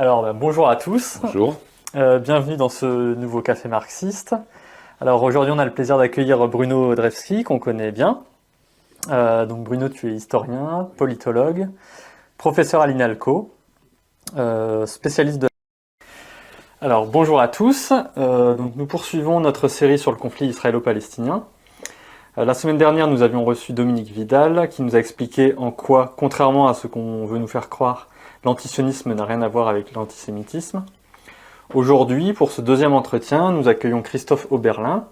Alors, bonjour à tous. Bonjour. Bienvenue dans ce nouveau café marxiste. Alors aujourd'hui, on a le plaisir d'accueillir Bruno Drewski, qu'on connaît bien. Donc Bruno, tu es historien, politologue, professeur à l'INALCO, spécialiste de... Alors bonjour à tous. Donc nous poursuivons notre série sur le conflit israélo-palestinien. La semaine dernière, nous avions reçu Dominique Vidal, qui nous a expliqué en quoi, contrairement à ce qu'on veut nous faire croire, l'antisionisme n'a rien à voir avec l'antisémitisme. Aujourd'hui, pour ce deuxième entretien, nous accueillons Christophe Oberlin,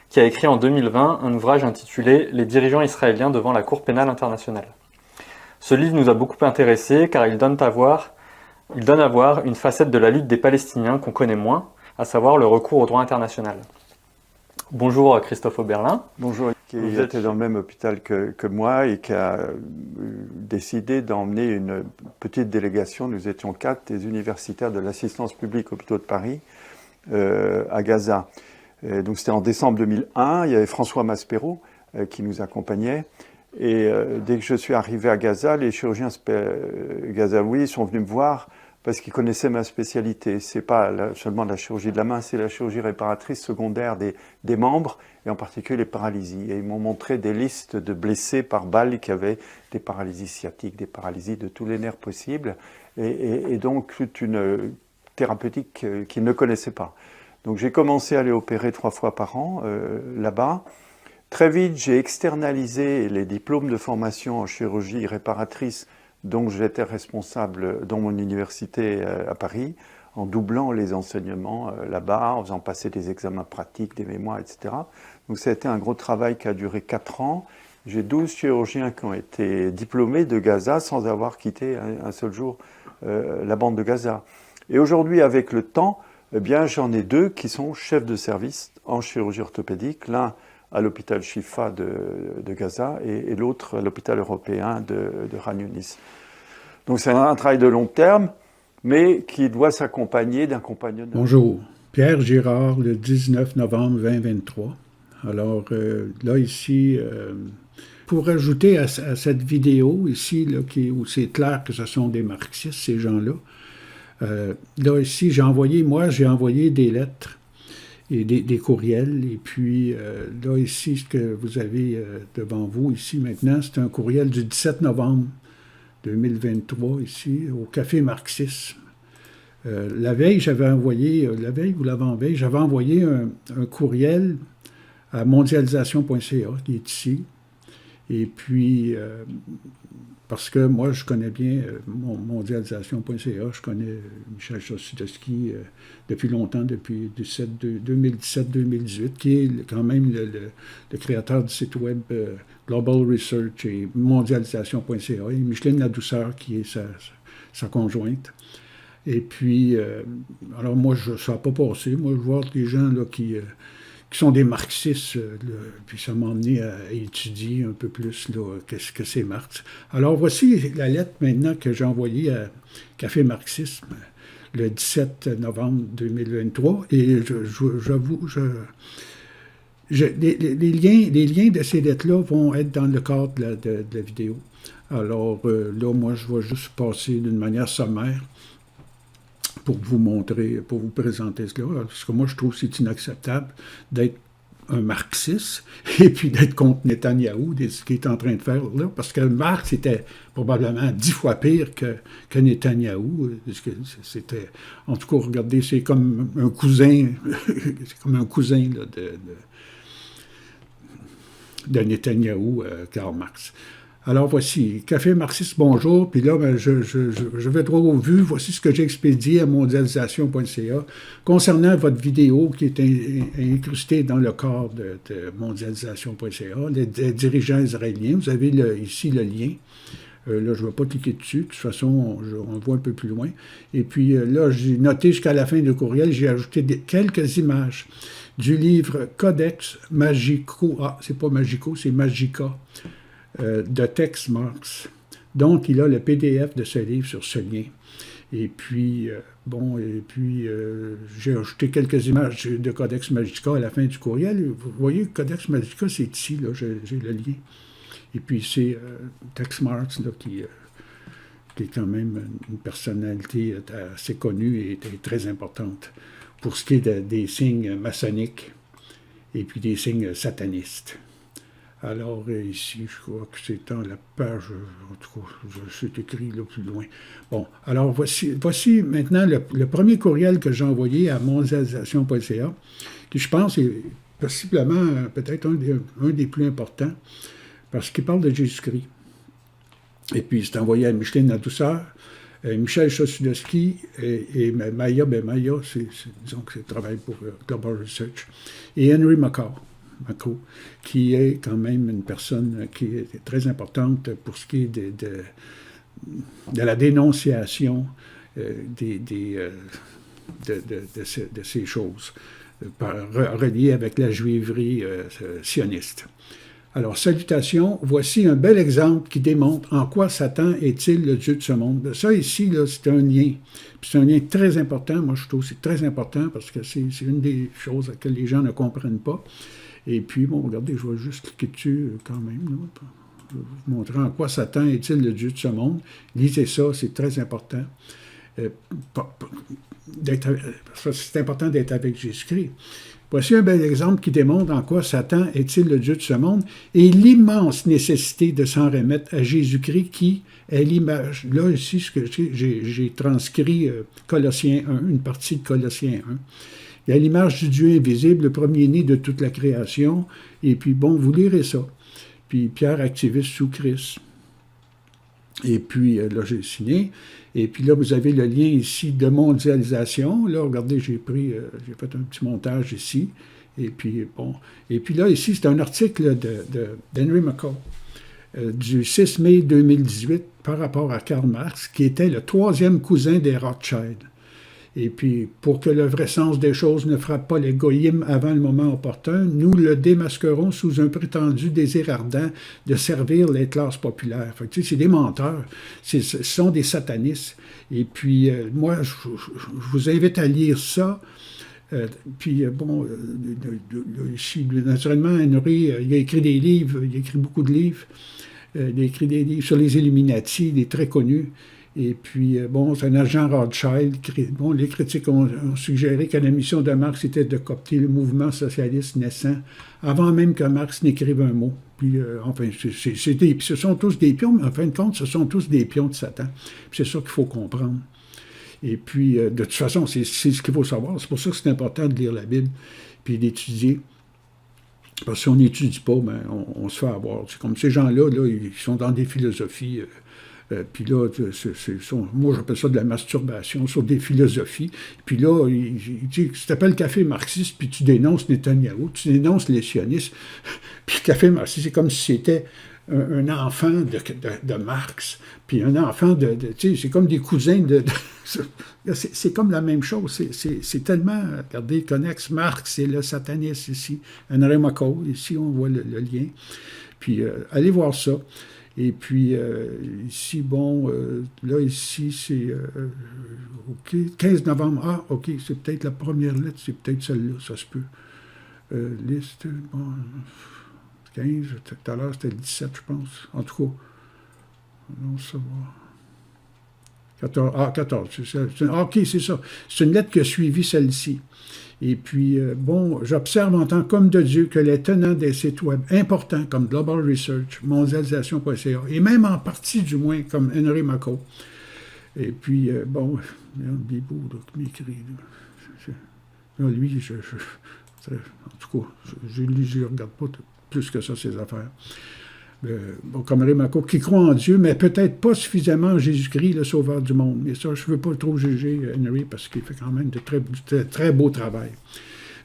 qui a écrit en 2020 un ouvrage intitulé « Les dirigeants israéliens devant la Cour pénale internationale ». Ce livre nous a beaucoup intéressés car il donne à voir une facette de la lutte des Palestiniens qu'on connaît moins, à savoir le recours au droit international. Bonjour Christophe Oberlin. Bonjour, qui était dans le même hôpital que moi et qui a décidé d'emmener une petite délégation, nous étions 4, des universitaires de l'assistance publique hôpitaux de Paris à Gaza. Donc c'était en décembre 2001, il y avait François Maspero qui nous accompagnait. Et dès que je suis arrivé à Gaza, les chirurgiens gazaouis sont venus me voir parce qu'ils connaissaient ma spécialité. C'est pas seulement la chirurgie de la main, c'est la chirurgie réparatrice secondaire des membres, et en particulier les paralysies. Et ils m'ont montré des listes de blessés par balle qui avaient des paralysies sciatiques, des paralysies de tous les nerfs possibles, et donc toute une thérapeutique qu'ils ne connaissaient pas. Donc j'ai commencé à aller opérer 3 fois par an là-bas. Très vite, j'ai externalisé les diplômes de formation en chirurgie réparatrice dont j'étais responsable dans mon université à Paris, en doublant les enseignements là-bas, en faisant passer des examens pratiques, des mémoires, etc. Donc ça a été un gros travail qui a duré 4 ans. J'ai 12 chirurgiens qui ont été diplômés de Gaza sans avoir quitté un seul jour la bande de Gaza. Et aujourd'hui, avec le temps, eh bien, j'en ai 2 qui sont chefs de service en chirurgie orthopédique, l'un à l'hôpital Shifa de Gaza et l'autre à l'hôpital européen de Khan Younis. Donc c'est un travail de long terme, mais qui doit s'accompagner d'un compagnonnage. Bonjour, Pierre Girard, le 19 novembre 2023. Alors là, ici, pour ajouter à cette vidéo ici, là, où c'est clair que ce sont des marxistes, ces gens-là, là, ici, j'ai envoyé des lettres et des courriels. Et puis, là, ici, ce que vous avez devant vous, ici, maintenant, c'est un courriel du 17 novembre 2023, ici, au Café Marxisme. La veille, la veille ou l'avant-veille, j'avais envoyé un courriel à mondialisation.ca, qui est ici. Et puis, parce que moi, je connais bien mondialisation.ca, je connais Michel Chossudowski depuis longtemps, depuis 2017-2018, qui est quand même le créateur du site web Global Research et mondialisation.ca, et Micheline Ladouceur, qui est sa conjointe. Et puis, alors moi, ça n'a pas passé. Moi, je vois des gens là, qui sont des marxistes, puis ça m'a amené à étudier un peu plus qu'est-ce que c'est Marx. Alors voici la lettre maintenant que j'ai envoyée à Café Marxisme le 17 novembre 2023, et j'avoue, les liens de ces lettres-là vont être dans le cadre de la vidéo. Alors là, moi, je vais juste passer d'une manière sommaire pour vous montrer, pour vous présenter cela, parce que moi, je trouve que c'est inacceptable d'être un marxiste et puis d'être contre Netanyahou, ce qu'il est en train de faire là, parce que Marx était probablement 10 fois pire que Netanyahou. C'était, en tout cas, regardez, c'est comme un cousin, c'est comme un cousin là, de Netanyahou, Karl Marx. Alors voici, Café Marxiste, bonjour. Puis là, je vais droit au vu. Voici ce que j'ai expédié à mondialisation.ca concernant votre vidéo qui est incrustée dans le corps de mondialisation.ca, les dirigeants israéliens. Vous avez ici le lien. Là, je ne vais pas cliquer dessus. De toute façon, on voit un peu plus loin. Et puis là, j'ai noté jusqu'à la fin du courriel, j'ai ajouté quelques images du livre Codex Magico. Ah, c'est pas Magico, c'est Magica. De texte Marx. Donc, il a le PDF de ce livre sur ce lien. Et puis, j'ai ajouté quelques images de Codex Magica à la fin du courriel. Vous voyez, Codex Magica, c'est ici, là, j'ai le lien. Et puis, c'est texte Marx là, qui est quand même une personnalité assez connue et très importante pour ce qui est des signes maçonniques et puis des signes satanistes. Alors ici, je crois que c'est dans la page, en tout cas, c'est écrit là plus loin. Bon, alors voici maintenant le premier courriel que j'ai envoyé à mondialisation.ca, qui je pense est possiblement peut-être un des plus importants, parce qu'il parle de Jésus-Christ. Et puis c'est envoyé à Micheline Ladouceur, Michel Chossudowski et Maya, disons que c'est travail pour Global Research, et Henry Macro, qui est quand même une personne qui est très importante pour ce qui est de la dénonciation de ces choses, reliées avec la juiverie sioniste. Alors, salutations, voici un bel exemple qui démontre en quoi Satan est-il le Dieu de ce monde. Ça ici, là, c'est un lien. Puis c'est un lien très important. Moi, je trouve que c'est très important parce que c'est une des choses que les gens ne comprennent pas. Et puis, bon, regardez, je vais juste cliquer dessus quand même. Là, je vais vous montrer en quoi Satan est-il le Dieu de ce monde. Lisez ça, c'est très important. C'est important d'être avec Jésus-Christ. Voici un bel exemple qui démontre en quoi Satan est-il le Dieu de ce monde et l'immense nécessité de s'en remettre à Jésus-Christ qui est l'image. Là, ici, ce que j'ai transcrit Colossiens 1, une partie de Colossiens 1. Il y a l'image du Dieu invisible, le premier-né de toute la création. Et puis, bon, vous lirez ça. Puis, Pierre, activiste sous Christ. Et puis, là, j'ai signé. Et puis là, vous avez le lien ici de mondialisation. Là, regardez, j'ai fait un petit montage ici. Et puis, bon. Et puis là, ici, c'est un article d'Henry Macro du 6 mai 2018 par rapport à Karl Marx, qui était le troisième cousin des Rothschild. Et puis, pour que le vrai sens des choses ne frappe pas les goïms avant le moment opportun, nous le démasquerons sous un prétendu désir ardent de servir les classes populaires. Fait que, tu sais, c'est des menteurs, ce sont des satanistes. Et puis, moi, je vous invite à lire ça. Puis, bon, ici, naturellement, Henry, il a écrit des livres, il a écrit beaucoup de livres. Il a écrit des livres sur les Illuminati, il est très connu. Et puis, bon, c'est un agent Rothschild. Bon, les critiques ont suggéré que la mission de Marx était de coopter le mouvement socialiste naissant avant même que Marx n'écrive un mot. Puis, enfin, ce sont tous des pions, mais en fin de compte, ce sont tous des pions de Satan. Puis c'est ça qu'il faut comprendre. Et puis, de toute façon, c'est ce qu'il faut savoir. C'est pour ça que c'est important de lire la Bible, puis d'étudier. Parce que si on n'étudie pas, ben, on se fait avoir. C'est comme ces gens-là, là, ils sont dans des philosophies... puis là, moi j'appelle ça de la masturbation sur des philosophies. Puis là, il dit, tu t'appelles café marxiste, puis tu dénonces Netanyahou, tu dénonces les sionistes. Puis café marxiste, c'est comme si c'était un enfant de Marx, puis un enfant tu sais, c'est comme des cousins c'est comme la même chose. C'est tellement, regardez, connexe Marx et le sataniste ici. Henry Macro, ici on voit le lien. Puis allez voir ça. Et puis, ici, bon, là, ici, c'est, OK, 15 novembre. Ah, OK, c'est peut-être la première lettre, c'est peut-être celle-là, ça se peut. Liste, bon, 15, tout à l'heure, c'était le 17, je pense. En tout cas, non, ça va. 14, c'est ça. OK, c'est ça. C'est une lettre qui a suivi celle-ci. Et puis, bon, j'observe en tant qu'homme de Dieu que les tenants des sites web importants comme Global Research, mondialisation.ca, et même en partie du moins comme Henry Macro. Et puis, bon, il y a un bibou qui m'écrit. Lui, en tout cas, je ne regarde pas plus que ça, ses affaires. Bon, comme Henry Macro, qui croit en Dieu, mais peut-être pas suffisamment en Jésus-Christ, le sauveur du monde. Mais ça, je ne veux pas trop juger Henry parce qu'il fait quand même de très beau travail.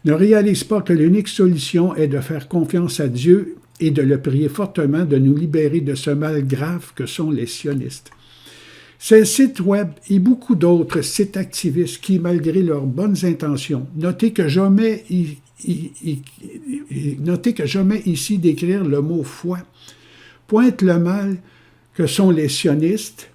Ne réalise pas que l'unique solution est de faire confiance à Dieu et de le prier fortement de nous libérer de ce mal grave que sont les sionistes. Ces sites web et beaucoup d'autres sites activistes qui, malgré leurs bonnes intentions, notez que jamais ici d'écrire le mot foi, pointe le mal que sont les sionistes,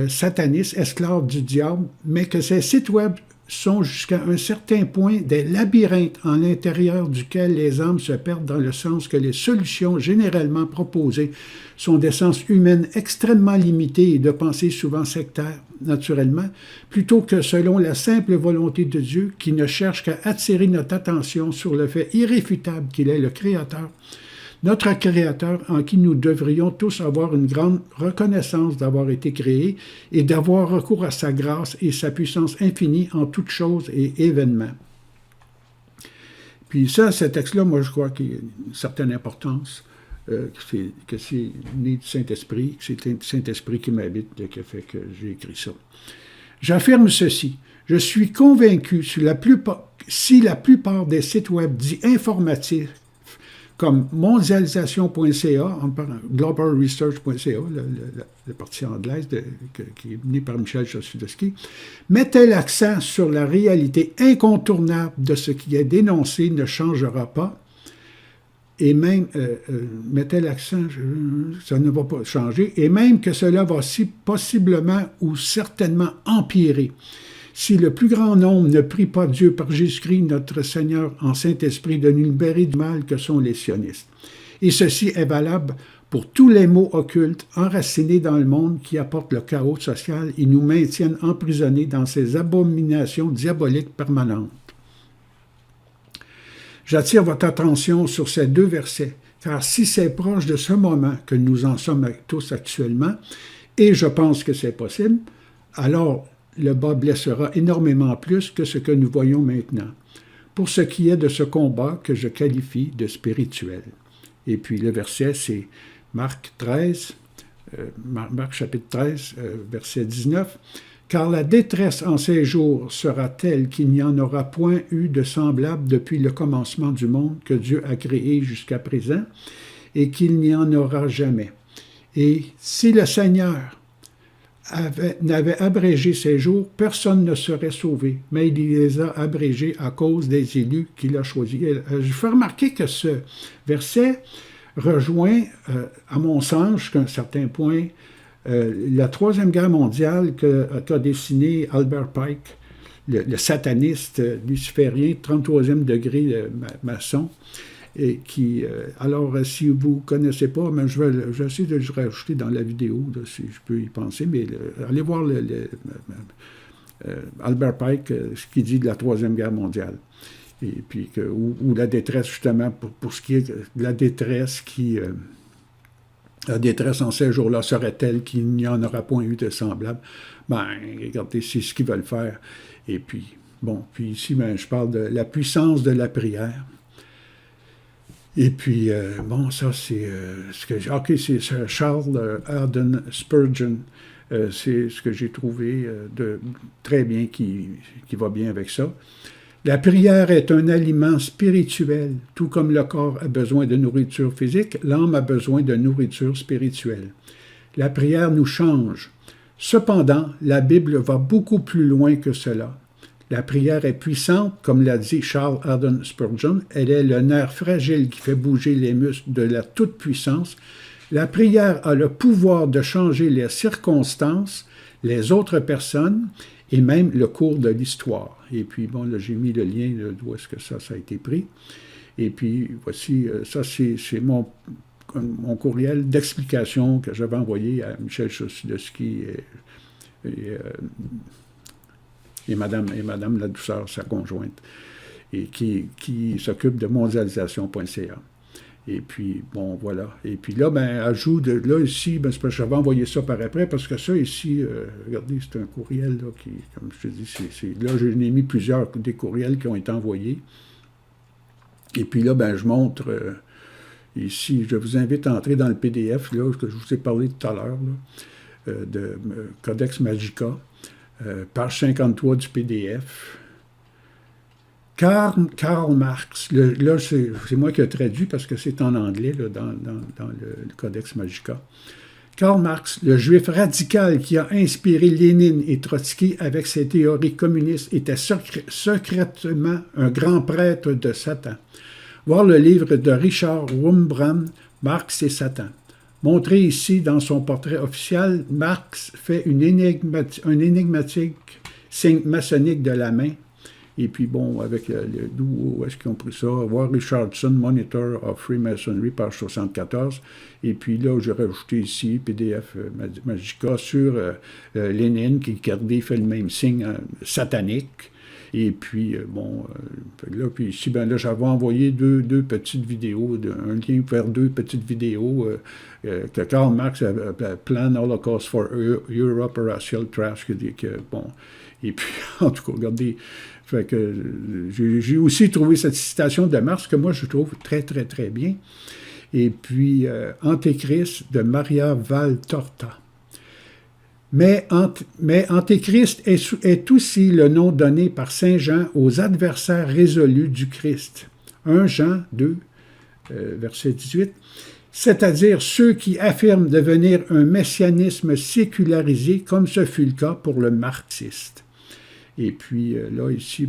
satanistes, esclaves du diable, mais que ces sites web sont jusqu'à un certain point des labyrinthes en l'intérieur duquel les âmes se perdent dans le sens que les solutions généralement proposées sont d'essence humaine extrêmement limitées et de pensée souvent sectaire, naturellement, plutôt que selon la simple volonté de Dieu qui ne cherche qu'à attirer notre attention sur le fait irréfutable qu'il est le Créateur, notre Créateur en qui nous devrions tous avoir une grande reconnaissance d'avoir été créés et d'avoir recours à sa grâce et sa puissance infinie en toutes choses et événements. Puis ça, ce texte-là, moi, je crois qu'il y a une certaine importance, que c'est né du Saint-Esprit, que c'est le Saint-Esprit qui m'habite, qui a fait que j'ai écrit ça. J'affirme ceci. Je suis convaincu si la plupart des sites web dits informatifs comme mondialisation.ca, globalresearch.ca, la partie anglaise qui est menée par Michel Chossudowski, mettait l'accent sur la réalité incontournable de ce qui est dénoncé ne changera pas, et même mettait l'accent, ça ne va pas changer, et même que cela va si possiblement ou certainement empirer. Si le plus grand nombre ne prie pas Dieu par Jésus-Christ, notre Seigneur, en Saint-Esprit, de nous libérer du mal que sont les sionistes. Et ceci est valable pour tous les maux occultes enracinés dans le monde qui apportent le chaos social et nous maintiennent emprisonnés dans ces abominations diaboliques permanentes. J'attire votre attention sur ces deux versets, car si c'est proche de ce moment que nous en sommes tous actuellement, et je pense que c'est possible, alors le bas blessera énormément plus que ce que nous voyons maintenant, pour ce qui est de ce combat que je qualifie de spirituel. Et puis le verset, c'est Marc 13, Marc chapitre 13, verset 19. « Car la détresse en ces jours sera telle qu'il n'y en aura point eu de semblable depuis le commencement du monde que Dieu a créé jusqu'à présent, et qu'il n'y en aura jamais. Et si le Seigneur n'avait abrégé ces jours, personne ne serait sauvé, mais il les a abrégés à cause des élus qu'il a choisis. » Je fais remarquer que ce verset rejoint, à mon sens, jusqu'à un certain point, la Troisième Guerre mondiale qu'a dessiné Albert Pike, le sataniste luciférien, 33e degré maçon, et qui, alors, si vous ne connaissez pas, mais je vais essayer de le rajouter dans la vidéo, là, si je peux y penser, mais allez voir Albert Pike, ce qu'il dit de la Troisième Guerre mondiale. Et puis, ou la détresse, justement, pour ce qui est de la détresse la détresse en ces jours-là serait telle qu'il n'y en aura point eu de semblable. Ben, regardez, c'est ce qu'ils veulent faire. Et puis, bon, puis ici, ben, je parle de la puissance de la prière. Et puis, bon, ça, c'est ce que j'ai... OK, c'est Charles Haddon Spurgeon. C'est ce que j'ai trouvé de très bien, qui va bien avec ça. La prière est un aliment spirituel. Tout comme le corps a besoin de nourriture physique, l'âme a besoin de nourriture spirituelle. La prière nous change. Cependant, la Bible va beaucoup plus loin que cela. La prière est puissante, comme l'a dit Charles Haddon Spurgeon. Elle est le nerf fragile qui fait bouger les muscles de la toute-puissance. La prière a le pouvoir de changer les circonstances, les autres personnes et même le cours de l'histoire. Et puis, bon, là, j'ai mis le lien d'où est-ce que ça a été pris. Et puis, voici, ça, c'est mon courriel d'explication que j'avais envoyé à Michel Chossudowski et Madame La Douceur, sa conjointe, et qui s'occupe de mondialisation.ca. Et puis, bon, voilà. Et puis là, ben, ajout de là, ici, ben, c'est parce que j'avais envoyé ça par après, parce que ça, ici, regardez, c'est un courriel, là, qui, comme je te dis, là, j'ai mis plusieurs des courriels qui ont été envoyés. Et puis là, ben, je montre, ici, je vous invite à entrer dans le PDF, là, que je vous ai parlé tout à l'heure, de Codex Magica, page 53 du PDF. Karl Marx, là c'est moi qui ai traduit parce que c'est en anglais là, dans le Codex Magica. Karl Marx, le juif radical qui a inspiré Lénine et Trotsky avec ses théories communistes, était secrètement un grand prêtre de Satan. Voir le livre de Richard Wurmbrand, Marx et Satan. Montré ici dans son portrait officiel, Marx fait un énigmatique signe maçonnique de la main. Et puis bon, avec d'où est-ce qu'ils ont pris ça? Voir Richardson, Monitor of Freemasonry, page 74. Et puis là, j'ai rajouté ici, PDF Magica, sur Lénine, qui fait le même signe satanique. Et puis, là, puis ici, ben là, j'avais envoyé deux petites vidéos, un lien vers deux petites vidéos que Karl Marx Plan Holocaust for Europe Racial Trash, bon, et puis, en tout cas, regardez, fait que j'ai aussi trouvé cette citation de Marx que moi, je trouve très, très, très bien. Et puis, Antéchrist de Maria Valtorta. Mais Antéchrist est aussi le nom donné par Saint Jean aux adversaires résolus du Christ. 1 Jean 2, verset 18. C'est-à-dire ceux qui affirment devenir un messianisme sécularisé, comme ce fut le cas pour le marxiste. Et puis là, ici,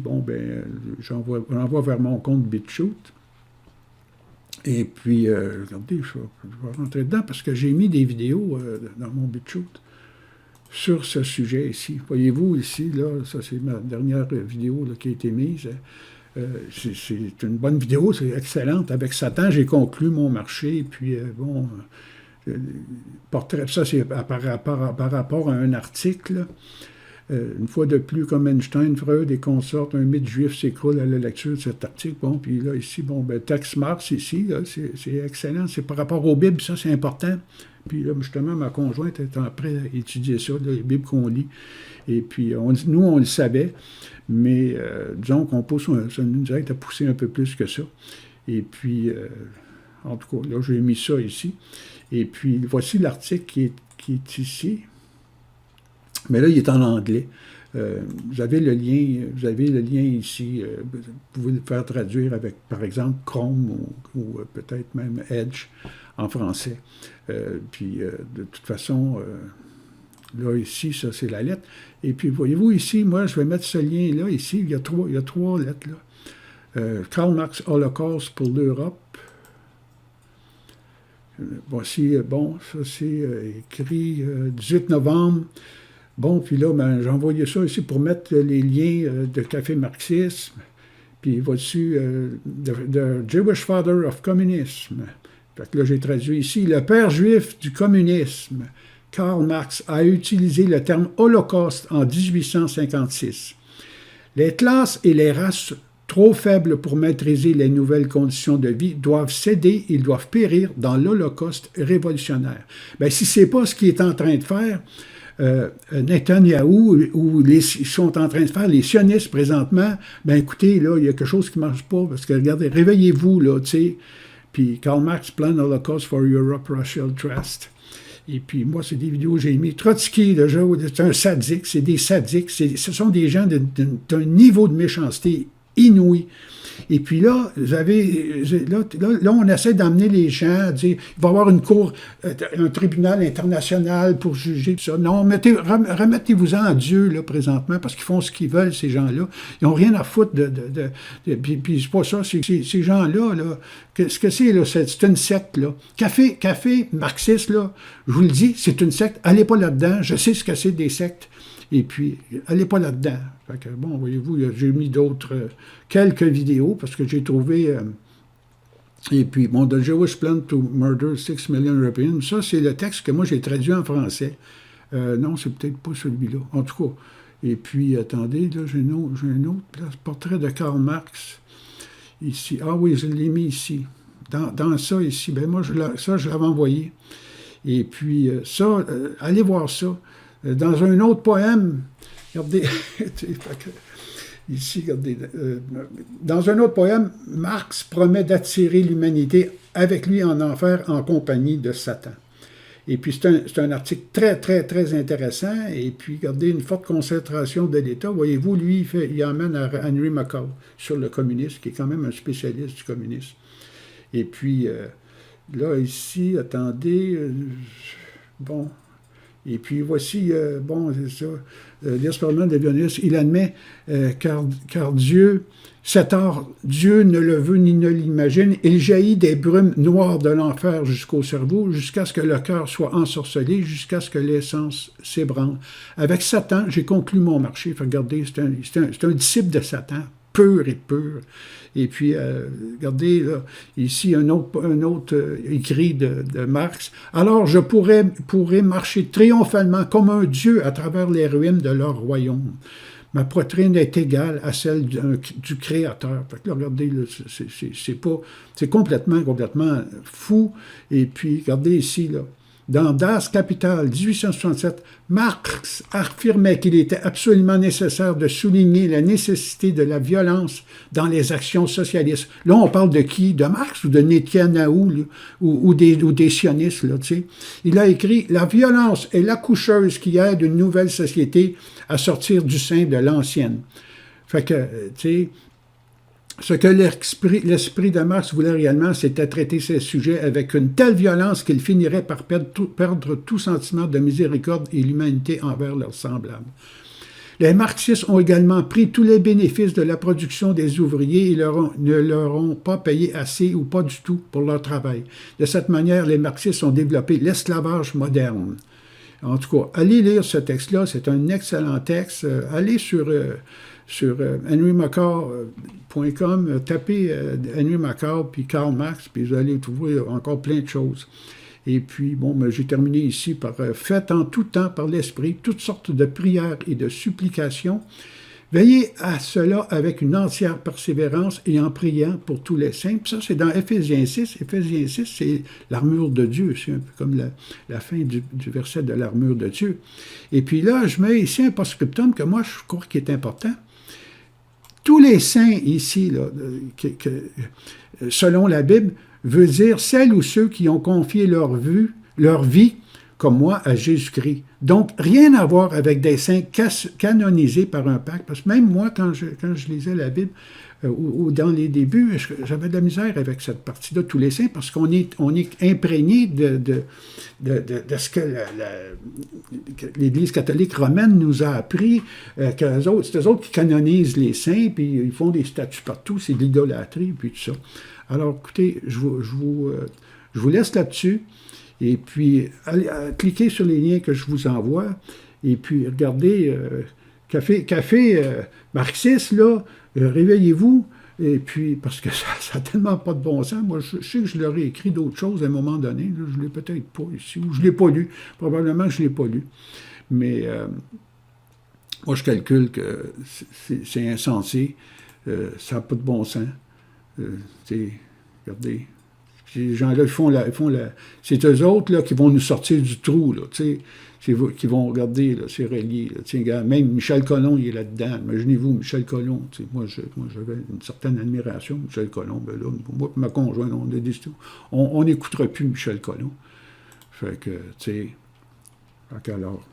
j'envoie vers mon compte BitChute. Et puis, regardez, je vais rentrer dedans parce que j'ai mis des vidéos dans mon BitChute sur ce sujet ici. Voyez-vous ici, là, ça c'est ma dernière vidéo là, qui a été mise. C'est une bonne vidéo, c'est excellente. Avec Satan, j'ai conclu mon marché. Et puis, portrait, ça c'est par rapport à un article. Une fois de plus, comme Einstein, Freud et consorts, un mythe juif s'écroule à la lecture de cet article. Bon, puis là, ici, texte Marx, ici, c'est excellent. C'est par rapport aux Bibles, ça, c'est important. Puis là, justement, ma conjointe est prête à étudier ça, là, les Bibles qu'on lit. Et puis, nous, on le savait, mais disons qu'on pousse, ça nous aide à pousser un peu plus que ça. Et puis, en tout cas, là, j'ai mis ça ici. Et puis, voici l'article qui est ici. Mais là, il est en anglais. Vous avez le lien ici. Vous pouvez le faire traduire avec, par exemple, Chrome ou peut-être même Edge en français. Puis, de toute façon, là, ici, ça, c'est la lettre. Et puis, voyez-vous, ici, moi, je vais mettre ce lien-là, ici. Il y a trois lettres, là. Karl Marx Holocaust pour l'Europe. Voici, ça, c'est écrit 18 novembre. Bon, puis là, j'ai envoyé ça ici pour mettre les liens de Café Marxisme. Puis voici The Jewish Father of Communism. Fait que là, j'ai traduit ici. Le père juif du communisme, Karl Marx, a utilisé le terme Holocauste en 1856. Les classes et les races trop faibles pour maîtriser les nouvelles conditions de vie doivent céder, ils doivent périr dans l'Holocauste révolutionnaire. Bien, si ce n'est pas ce qu'il est en train de faire, Netanyahou, ou ils sont en train de faire les sionistes présentement, ben écoutez, là, il y a quelque chose qui ne marche pas, parce que regardez, réveillez-vous, là, tu sais. Puis Karl Marx Plan Holocaust for Europe Racial Trust. Et puis moi, c'est des vidéos que j'ai mis. Trotsky, déjà, c'est un sadique, c'est des sadiques, ce sont des gens d'un niveau de méchanceté inouï. Et puis là, là, on essaie d'emmener les gens à dire il va y avoir une cour, un tribunal international pour juger tout ça. Non, remettez-vous-en à Dieu, là, présentement, parce qu'ils font ce qu'ils veulent, ces gens-là. Ils n'ont rien à foutre puis c'est pas ça, ces gens-là, là, ce que c'est, là, c'est une secte, là. Café marxiste, là, je vous le dis, c'est une secte. Allez pas là-dedans. Je sais ce que c'est des sectes. Et puis, allez pas là-dedans. Fait que, bon, voyez-vous, j'ai mis quelques vidéos, parce que j'ai trouvé... et puis, bon, The Jewish Plan to Murder 6 Million Europeans, ça, c'est le texte que moi, j'ai traduit en français. Non, c'est peut-être pas celui-là. En tout cas. Et puis, attendez, là, j'ai un autre place, portrait de Karl Marx. Ici. Ah oui, je l'ai mis ici. Dans ça, ici. Ben moi, je l'avais envoyé. Et puis, ça, allez voir ça. Dans un autre poème, regardez, ici, regardez, dans un autre poème, Marx promet d'attirer l'humanité avec lui en enfer en compagnie de Satan. Et puis, c'est un article très, très, très intéressant. Et puis, regardez, une forte concentration de l'État. Voyez-vous, lui, il emmène à Henry McCall sur le communisme, qui est quand même un spécialiste du communisme. Et puis, là, ici, attendez, bon... Et puis voici, c'est ça, l'espérance de Dionys, il admet, car Dieu, cet art, Dieu ne le veut ni ne l'imagine, il jaillit des brumes noires de l'enfer jusqu'au cerveau, jusqu'à ce que le cœur soit ensorcelé, jusqu'à ce que l'essence s'ébranle. Avec Satan, j'ai conclu mon marché. Regardez, c'est un disciple de Satan, pur et pur. Et puis, regardez, là, ici, un autre écrit de Marx. « Alors je pourrais marcher triomphalement comme un dieu à travers les ruines de leur royaume. Ma poitrine est égale à celle du Créateur. » Fait que là, regardez, là, c'est complètement fou. Et puis, regardez ici, là. Dans Das Kapital, 1867, Marx affirmait qu'il était absolument nécessaire de souligner la nécessité de la violence dans les actions socialistes. Là, on parle de qui? De Marx ou de Netanyahou ou des sionistes, là, tu sais. Il a écrit « La violence est l'accoucheuse qui aide une nouvelle société à sortir du sein de l'ancienne. » Fait que, tu sais, ce que l'esprit de Marx voulait réellement, c'était traiter ces sujets avec une telle violence qu'ils finiraient par perdre tout sentiment de miséricorde et l'humanité envers leurs semblables. Les marxistes ont également pris tous les bénéfices de la production des ouvriers et ne leur ont pas payé assez ou pas du tout pour leur travail. De cette manière, les marxistes ont développé l'esclavage moderne. En tout cas, allez lire ce texte-là, c'est un excellent texte. Allez sur henrymacar.com, tapez Henry Macar puis Karl Marx, puis vous allez trouver encore plein de choses. Et puis, j'ai terminé ici par « Faites en tout temps par l'Esprit toutes sortes de prières et de supplications. Veillez à cela avec une entière persévérance et en priant pour tous les saints. » Puis ça, c'est dans Éphésiens 6. Éphésiens 6, c'est l'armure de Dieu. C'est un peu comme la fin du verset de l'armure de Dieu. Et puis là, je mets ici un post-scriptum que moi, je crois qu'il est important. Tous les saints ici, là, selon la Bible, veut dire celles ou ceux qui ont confié leur vie, comme moi, à Jésus-Christ. Donc, rien à voir avec des saints canonisés par un pacte. Parce que même moi, quand je lisais la Bible, ou dans les débuts, j'avais de la misère avec cette partie-là, tous les saints, parce qu'on est imprégné de ce que l'Église catholique romaine nous a appris, c'est eux autres qui canonisent les saints, puis ils font des statues partout, c'est de l'idolâtrie, puis tout ça. Alors, écoutez, je vous laisse là-dessus, et puis allez, cliquez sur les liens que je vous envoie, et puis regardez, café marxiste, là, réveillez-vous, et puis, parce que ça n'a tellement pas de bon sens. Moi, je sais que je leur ai écrit d'autres choses à un moment donné. Là, je ne l'ai peut-être pas ici, ou je ne l'ai pas lu. Probablement que je ne l'ai pas lu. Mais moi, je calcule que c'est insensé. Ça n'a pas de bon sens. Regardez. Ces gens-là, c'est eux autres là, qui vont nous sortir du trou, là, qui vont regarder, là, c'est relié. Là, même Michel Colomb, il est là-dedans. Imaginez-vous, Michel Colomb. Moi, j'avais une certaine admiration pour Michel Colomb. Ben là, moi et ma conjointe, on n'écoutera plus Michel Colomb. Fait que, alors,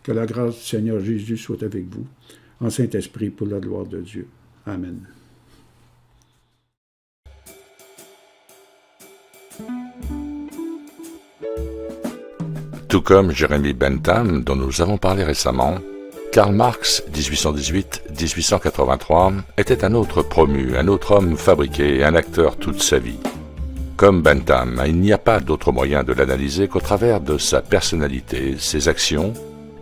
que la grâce du Seigneur Jésus soit avec vous, en Saint-Esprit, pour la gloire de Dieu. Amen. Tout comme Jeremy Bentham, dont nous avons parlé récemment, Karl Marx, 1818-1883, était un autre promu, un autre homme fabriqué, un acteur toute sa vie. Comme Bentham, il n'y a pas d'autre moyen de l'analyser qu'au travers de sa personnalité, ses actions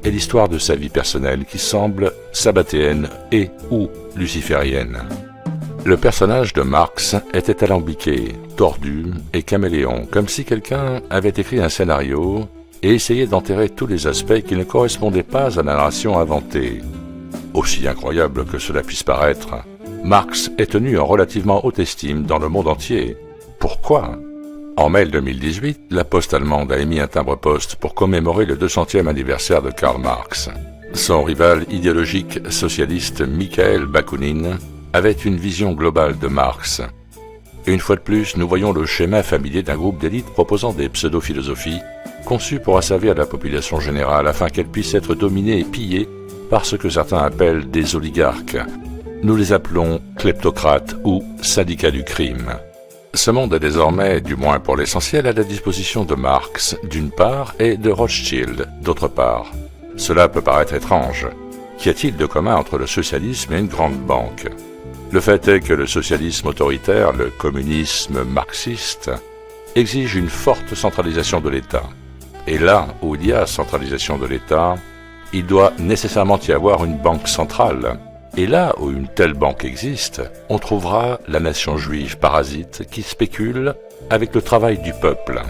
et l'histoire de sa vie personnelle qui semble sabbatéenne et ou luciférienne. Le personnage de Marx était alambiqué, tordu et caméléon, comme si quelqu'un avait écrit un scénario et essayé d'enterrer tous les aspects qui ne correspondaient pas à la narration inventée. Aussi incroyable que cela puisse paraître, Marx est tenu en relativement haute estime dans le monde entier. Pourquoi ? En mai 2018, la Poste allemande a émis un timbre-poste pour commémorer le 200e anniversaire de Karl Marx. Son rival idéologique socialiste Mikhail Bakounine avait une vision globale de Marx. Une fois de plus, nous voyons le schéma familier d'un groupe d'élite proposant des pseudo-philosophies conçues pour asservir la population générale afin qu'elle puisse être dominée et pillée par ce que certains appellent des oligarques. Nous les appelons kleptocrates ou syndicats du crime. Ce monde est désormais, du moins pour l'essentiel, à la disposition de Marx, d'une part, et de Rothschild, d'autre part. Cela peut paraître étrange. Qu'y a-t-il de commun entre le socialisme et une grande banque ? Le fait est que le socialisme autoritaire, le communisme marxiste, exige une forte centralisation de l'État. Et là où il y a centralisation de l'État, il doit nécessairement y avoir une banque centrale. Et là où une telle banque existe, on trouvera la nation juive parasite qui spécule avec le travail du peuple.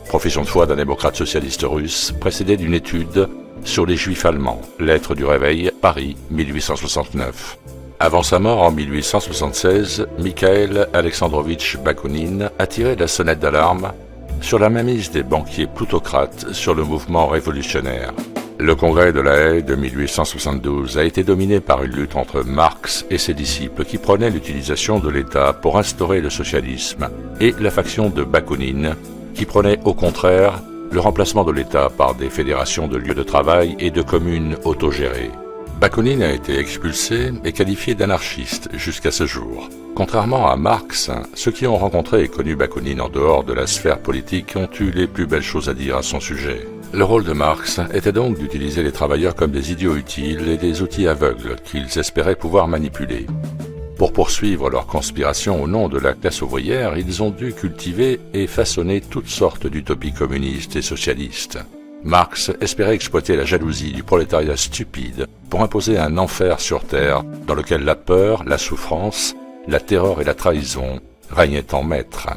Profession de foi d'un démocrate socialiste russe, précédée d'une étude sur les juifs allemands. Lettre du réveil, Paris, 1869. Avant sa mort en 1876, Mikhail Alexandrovitch Bakounine a tiré la sonnette d'alarme sur la mainmise des banquiers plutocrates sur le mouvement révolutionnaire. Le congrès de La Haye de 1872 a été dominé par une lutte entre Marx et ses disciples qui prenaient l'utilisation de l'État pour instaurer le socialisme et la faction de Bakounine qui prenait au contraire le remplacement de l'État par des fédérations de lieux de travail et de communes autogérées. Bakounine a été expulsé et qualifié d'anarchiste jusqu'à ce jour. Contrairement à Marx, ceux qui ont rencontré et connu Bakounine en dehors de la sphère politique ont eu les plus belles choses à dire à son sujet. Le rôle de Marx était donc d'utiliser les travailleurs comme des idiots utiles et des outils aveugles qu'ils espéraient pouvoir manipuler. Pour poursuivre leur conspiration au nom de la classe ouvrière, ils ont dû cultiver et façonner toutes sortes d'utopies communistes et socialistes. Marx espérait exploiter la jalousie du prolétariat stupide pour imposer un enfer sur terre dans lequel la peur, la souffrance, la terreur et la trahison régnaient en maître.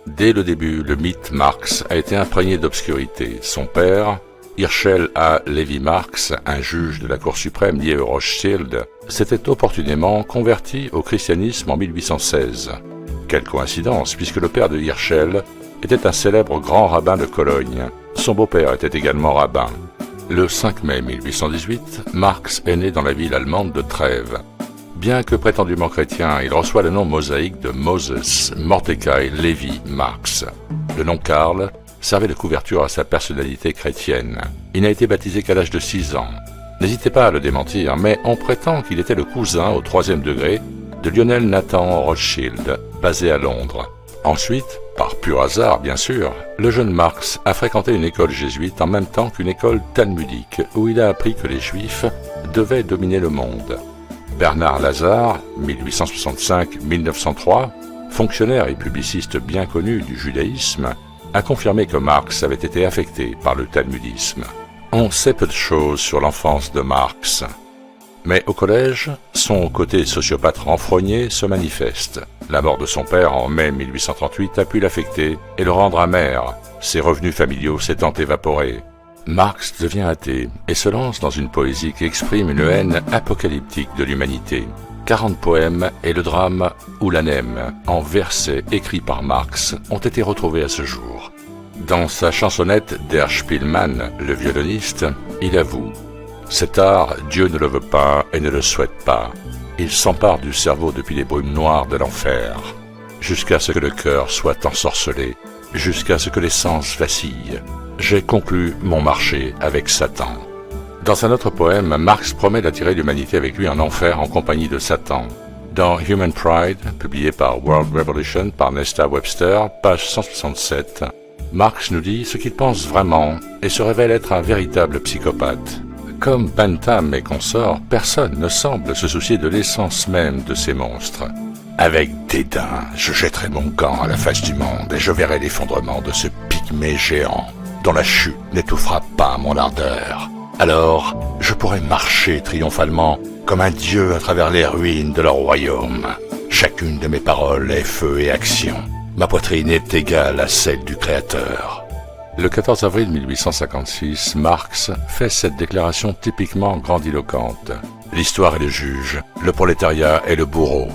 Dès le début, le mythe Marx a été imprégné d'obscurité. Son père, Hirschel A. Lévy Marx, un juge de la Cour suprême lié au Rothschild, s'était opportunément converti au christianisme en 1816. Quelle coïncidence, puisque le père de Hirschel était un célèbre grand rabbin de Cologne. Son beau-père était également rabbin. Le 5 mai 1818, Marx est né dans la ville allemande de Trèves. Bien que prétendument chrétien, il reçoit le nom mosaïque de Moses Mordecai Lévy Marx. Le nom Karl servait de couverture à sa personnalité chrétienne. Il n'a été baptisé qu'à l'âge de 6 ans. N'hésitez pas à le démentir, mais on prétend qu'il était le cousin au 3e degré de Lionel Nathan Rothschild, basé à Londres. Ensuite, par pur hasard bien sûr, le jeune Marx a fréquenté une école jésuite en même temps qu'une école talmudique où il a appris que les Juifs devaient dominer le monde. Bernard Lazare, 1865-1903, fonctionnaire et publiciste bien connu du judaïsme, a confirmé que Marx avait été affecté par le talmudisme. On sait peu de choses sur l'enfance de Marx. Mais au collège, son côté sociopathe renfrogné se manifeste. La mort de son père en mai 1838 a pu l'affecter et le rendre amer, ses revenus familiaux s'étant évaporés. Marx devient athée et se lance dans une poésie qui exprime une haine apocalyptique de l'humanité. 40 poèmes et le drame Oulanem, en versets écrits par Marx, ont été retrouvés à ce jour. Dans sa chansonnette Der Spielmann, le violoniste, il avoue « Cet art, Dieu ne le veut pas et ne le souhaite pas. Il s'empare du cerveau depuis les brumes noires de l'enfer, jusqu'à ce que le cœur soit ensorcelé, jusqu'à ce que les sens vacillent. J'ai conclu mon marché avec Satan. » Dans un autre poème, Marx promet d'attirer l'humanité avec lui en enfer en compagnie de Satan. Dans Human Pride, publié par World Revolution par Nesta Webster, page 167, Marx nous dit ce qu'il pense vraiment et se révèle être un véritable psychopathe. Comme Bentham et consorts, personne ne semble se soucier de l'essence même de ces monstres. Avec dédain, je jetterai mon gant à la face du monde et je verrai l'effondrement de ce pygmée géant, dont la chute n'étouffera pas mon ardeur. Alors, je pourrai marcher triomphalement comme un dieu à travers les ruines de leur royaume. Chacune de mes paroles est feu et action. Ma poitrine est égale à celle du Créateur. Le 14 avril 1856, Marx fait cette déclaration typiquement grandiloquente. L'histoire est le juge, le prolétariat est le bourreau.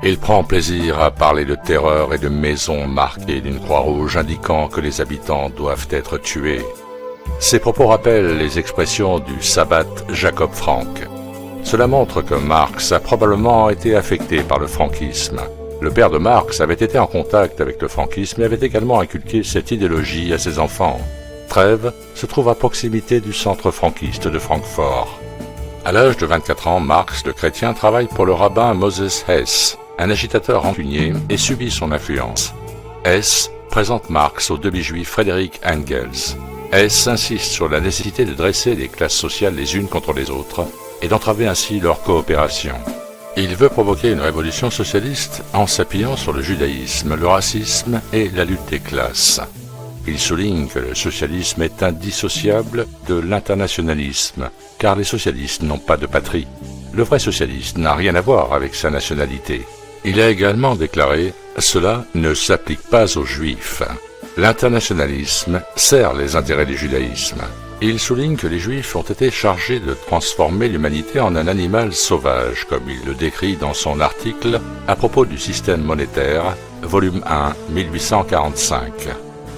Il prend plaisir à parler de terreur et de maisons marquées d'une croix rouge indiquant que les habitants doivent être tués. Ces propos rappellent les expressions du sabbat Jacob Frank. Cela montre que Marx a probablement été affecté par le franquisme. Le père de Marx avait été en contact avec le franquisme et avait également inculqué cette idéologie à ses enfants. Trèves se trouve à proximité du centre franquiste de Francfort. À l'âge de 24 ans, Marx, le chrétien, travaille pour le rabbin Moses Hess, un agitateur rancunier, et subit son influence. Hess présente Marx au demi-juif Friedrich Engels. Hess insiste sur la nécessité de dresser les classes sociales les unes contre les autres et d'entraver ainsi leur coopération. Il veut provoquer une révolution socialiste en s'appuyant sur le judaïsme, le racisme et la lutte des classes. Il souligne que le socialisme est indissociable de l'internationalisme, car les socialistes n'ont pas de patrie. Le vrai socialiste n'a rien à voir avec sa nationalité. Il a également déclaré « Cela ne s'applique pas aux Juifs ». L'internationalisme sert les intérêts du judaïsme. Il souligne que les Juifs ont été chargés de transformer l'humanité en un animal sauvage, comme il le décrit dans son article à propos du système monétaire, volume 1, 1845.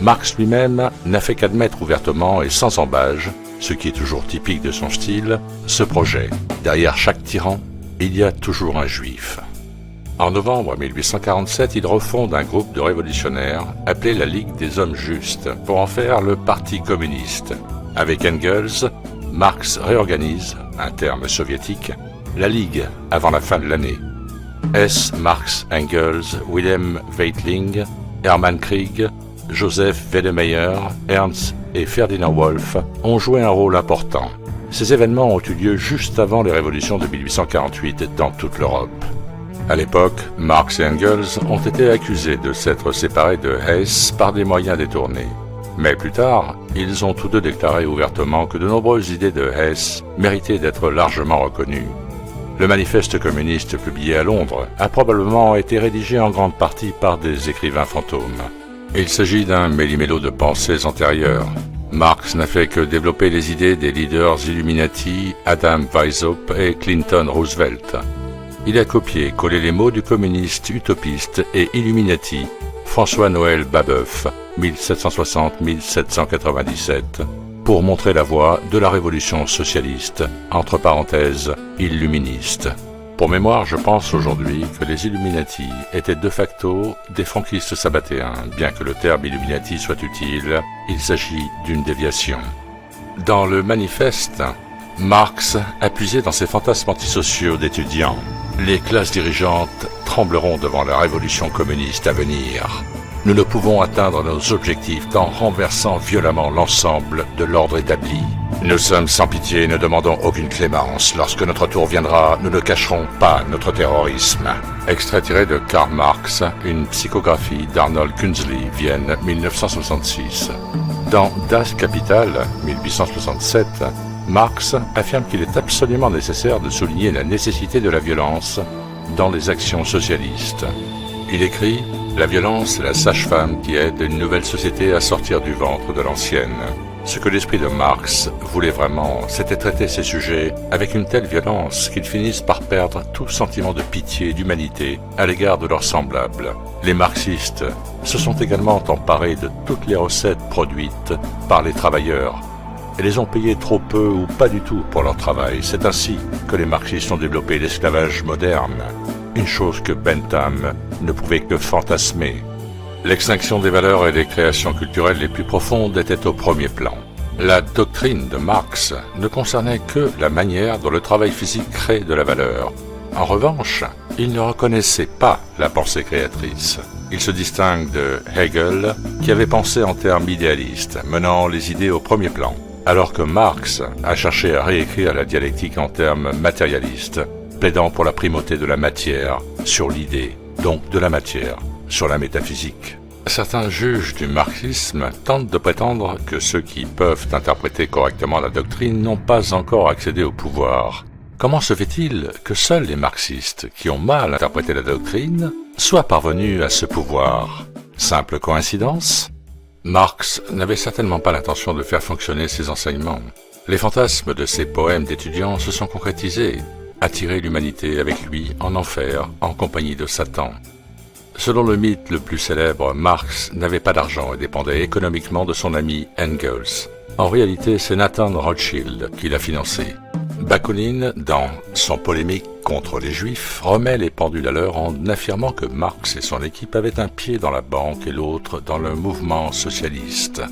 Marx lui-même n'a fait qu'admettre ouvertement et sans embâge, ce qui est toujours typique de son style, ce projet. Derrière chaque tyran, il y a toujours un juif. En novembre 1847, il refonde un groupe de révolutionnaires appelé la Ligue des Hommes Justes pour en faire le Parti communiste. Avec Engels, Marx réorganise, un terme soviétique, la Ligue avant la fin de l'année. Hess, Marx, Engels, Wilhelm Weitling, Hermann Krieg, Joseph Wedemeyer, Ernst et Ferdinand Wolff ont joué un rôle important. Ces événements ont eu lieu juste avant les révolutions de 1848 dans toute l'Europe. À l'époque, Marx et Engels ont été accusés de s'être séparés de Hess par des moyens détournés. Mais plus tard, ils ont tous deux déclaré ouvertement que de nombreuses idées de Hess méritaient d'être largement reconnues. Le manifeste communiste publié à Londres a probablement été rédigé en grande partie par des écrivains fantômes. Il s'agit d'un méli-mélo de pensées antérieures. Marx n'a fait que développer les idées des leaders Illuminati, Adam Weishaupt et Clinton Roosevelt. Il a copié-collé les mots du communiste utopiste et Illuminati, François-Noël Babeuf, 1760-1797, pour montrer la voie de la révolution socialiste, entre parenthèses, illuministe. Pour mémoire, je pense aujourd'hui que les Illuminati étaient de facto des franquistes sabbatéens, bien que le terme Illuminati soit utile, il s'agit d'une déviation. Dans le manifeste, Marx a puisé dans ses fantasmes antisociaux d'étudiants. Les classes dirigeantes trembleront devant la révolution communiste à venir. Nous ne pouvons atteindre nos objectifs qu'en renversant violemment l'ensemble de l'ordre établi. Nous sommes sans pitié et ne demandons aucune clémence. Lorsque notre tour viendra, nous ne cacherons pas notre terrorisme. Extrait tiré de Karl Marx, une psychographie d'Arnold Künzli, Vienne, 1966. Dans Das Kapital, 1867, Marx affirme qu'il est absolument nécessaire de souligner la nécessité de la violence dans les actions socialistes. Il écrit « La violence est la sage-femme qui aide une nouvelle société à sortir du ventre de l'ancienne ». Ce que l'esprit de Marx voulait vraiment, c'était traiter ces sujets avec une telle violence qu'ils finissent par perdre tout sentiment de pitié et d'humanité à l'égard de leurs semblables. Les marxistes se sont également emparés de toutes les recettes produites par les travailleurs et les ont payés trop peu ou pas du tout pour leur travail. C'est ainsi que les marxistes ont développé l'esclavage moderne, une chose que Bentham ne pouvait que fantasmer. L'extinction des valeurs et des créations culturelles les plus profondes était au premier plan. La doctrine de Marx ne concernait que la manière dont le travail physique crée de la valeur. En revanche, il ne reconnaissait pas la pensée créatrice. Il se distingue de Hegel, qui avait pensé en termes idéalistes, menant les idées au premier plan, alors que Marx a cherché à réécrire la dialectique en termes matérialistes, plaidant pour la primauté de la matière sur l'idée, donc de la matière sur la métaphysique. Certains juges du marxisme tentent de prétendre que ceux qui peuvent interpréter correctement la doctrine n'ont pas encore accédé au pouvoir. Comment se fait-il que seuls les marxistes qui ont mal interprété la doctrine soient parvenus à ce pouvoir? Simple coïncidence? Marx n'avait certainement pas l'intention de faire fonctionner ses enseignements. Les fantasmes de ses poèmes d'étudiants se sont concrétisés, attirer l'humanité avec lui en enfer en compagnie de Satan. Selon le mythe le plus célèbre, Marx n'avait pas d'argent et dépendait économiquement de son ami Engels. En réalité, c'est Nathan Rothschild qui l'a financé. Bakounine, dans son polémique contre les Juifs, remet les pendules à l'heure en affirmant que Marx et son équipe avaient un pied dans la banque et l'autre dans le mouvement socialiste.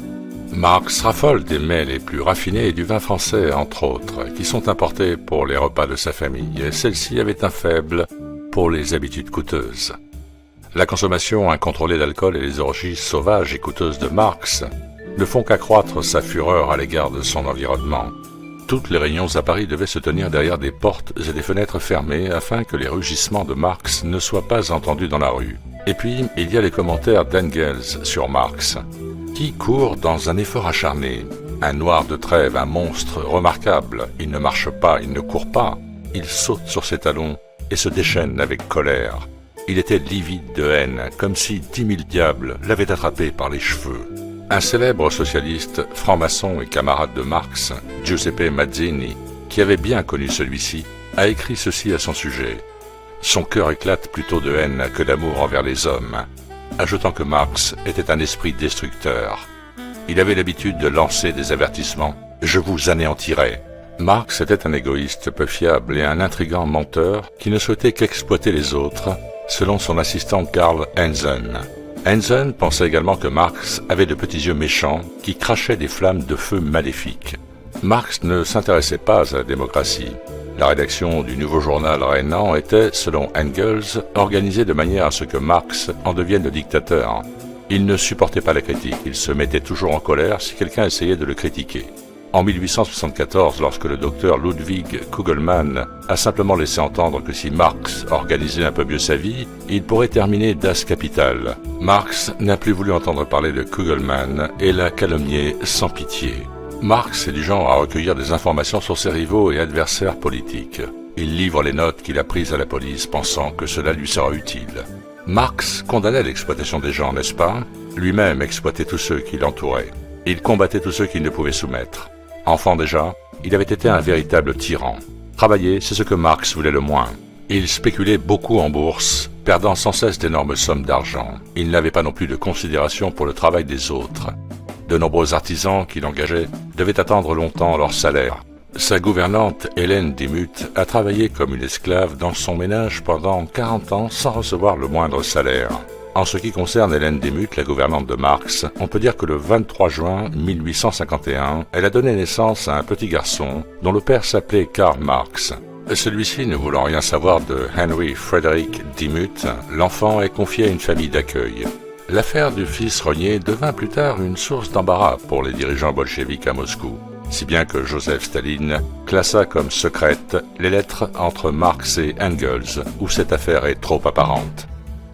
Marx raffole des mets les plus raffinés et du vin français, entre autres, qui sont importés pour les repas de sa famille, et celle-ci avait un faible pour les habitudes coûteuses. La consommation incontrôlée d'alcool et les orgies sauvages et coûteuses de Marx ne font qu'accroître sa fureur à l'égard de son environnement. Toutes les réunions à Paris devaient se tenir derrière des portes et des fenêtres fermées afin que les rugissements de Marx ne soient pas entendus dans la rue. Et puis, il y a les commentaires d'Engels sur Marx, qui court dans un effort acharné. Un noir de trêve, un monstre remarquable. Il ne marche pas, il ne court pas. Il saute sur ses talons et se déchaîne avec colère. Il était livide de haine, comme si 10 000 diables l'avaient attrapé par les cheveux. Un célèbre socialiste, franc-maçon et camarade de Marx, Giuseppe Mazzini, qui avait bien connu celui-ci, a écrit ceci à son sujet. Son cœur éclate plutôt de haine que d'amour envers les hommes, ajoutant que Marx était un esprit destructeur. Il avait l'habitude de lancer des avertissements « Je vous anéantirai ». Marx était un égoïste peu fiable et un intrigant menteur qui ne souhaitait qu'exploiter les autres, selon son assistant Karl Hensen. Hensen pensait également que Marx avait de petits yeux méchants qui crachaient des flammes de feu maléfiques. Marx ne s'intéressait pas à la démocratie. La rédaction du nouveau journal rhénan était, selon Engels, organisée de manière à ce que Marx en devienne le dictateur. Il ne supportait pas la critique, il se mettait toujours en colère si quelqu'un essayait de le critiquer. En 1874, lorsque le docteur Ludwig Kugelmann a simplement laissé entendre que si Marx organisait un peu mieux sa vie, il pourrait terminer Das Kapital. Marx n'a plus voulu entendre parler de Kugelmann et l'a calomnié sans pitié. Marx est du genre à recueillir des informations sur ses rivaux et adversaires politiques. Il livre les notes qu'il a prises à la police, pensant que cela lui sera utile. Marx condamnait l'exploitation des gens, n'est-ce pas? Lui-même exploitait tous ceux qui l'entouraient. Il combattait tous ceux qu'il ne pouvait soumettre. Enfant déjà, il avait été un véritable tyran. Travailler, c'est ce que Marx voulait le moins. Il spéculait beaucoup en bourse, perdant sans cesse d'énormes sommes d'argent. Il n'avait pas non plus de considération pour le travail des autres. De nombreux artisans qu'il engageait devaient attendre longtemps leur salaire. Sa gouvernante, Hélène Demuth, a travaillé comme une esclave dans son ménage pendant 40 ans sans recevoir le moindre salaire. En ce qui concerne Hélène Demuth, la gouvernante de Marx, on peut dire que le 23 juin 1851, elle a donné naissance à un petit garçon dont le père s'appelait Karl Marx. Celui-ci, ne voulant rien savoir de Henry Frederick Demuth, l'enfant est confié à une famille d'accueil. L'affaire du fils renié devint plus tard une source d'embarras pour les dirigeants bolcheviques à Moscou, si bien que Joseph Staline classa comme secrètes les lettres entre Marx et Engels, où cette affaire est trop apparente.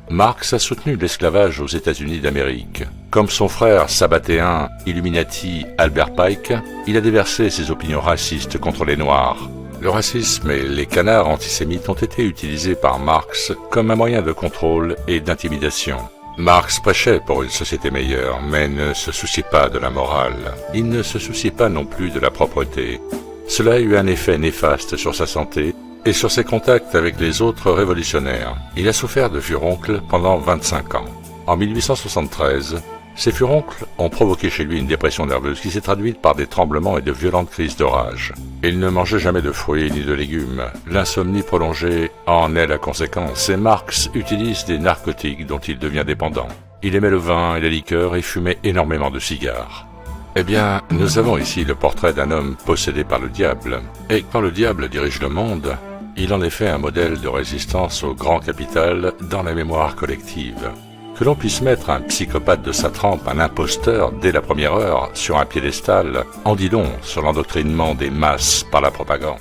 Marx a soutenu l'esclavage aux États-Unis d'Amérique. Comme son frère sabbatéen Illuminati Albert Pike, il a déversé ses opinions racistes contre les Noirs. Le racisme et les canards antisémites ont été utilisés par Marx comme un moyen de contrôle et d'intimidation. Marx prêchait pour une société meilleure, mais ne se souciait pas de la morale. Il ne se souciait pas non plus de la propreté. Cela a eu un effet néfaste sur sa santé et sur ses contacts avec les autres révolutionnaires. Il a souffert de furoncles pendant 25 ans. En 1873, ces furoncles ont provoqué chez lui une dépression nerveuse qui s'est traduite par des tremblements et de violentes crises de rage. Il ne mangeait jamais de fruits ni de légumes. L'insomnie prolongée en est la conséquence et Marx utilise des narcotiques dont il devient dépendant. Il aimait le vin et les liqueurs et fumait énormément de cigares. Eh bien, nous avons ici le portrait d'un homme possédé par le diable. Et quand le diable dirige le monde, il en est fait un modèle de résistance au grand capital dans la mémoire collective. Que l'on puisse mettre un psychopathe de sa trempe, un imposteur, dès la première heure, sur un piédestal, en dit long sur l'endoctrinement des masses par la propagande.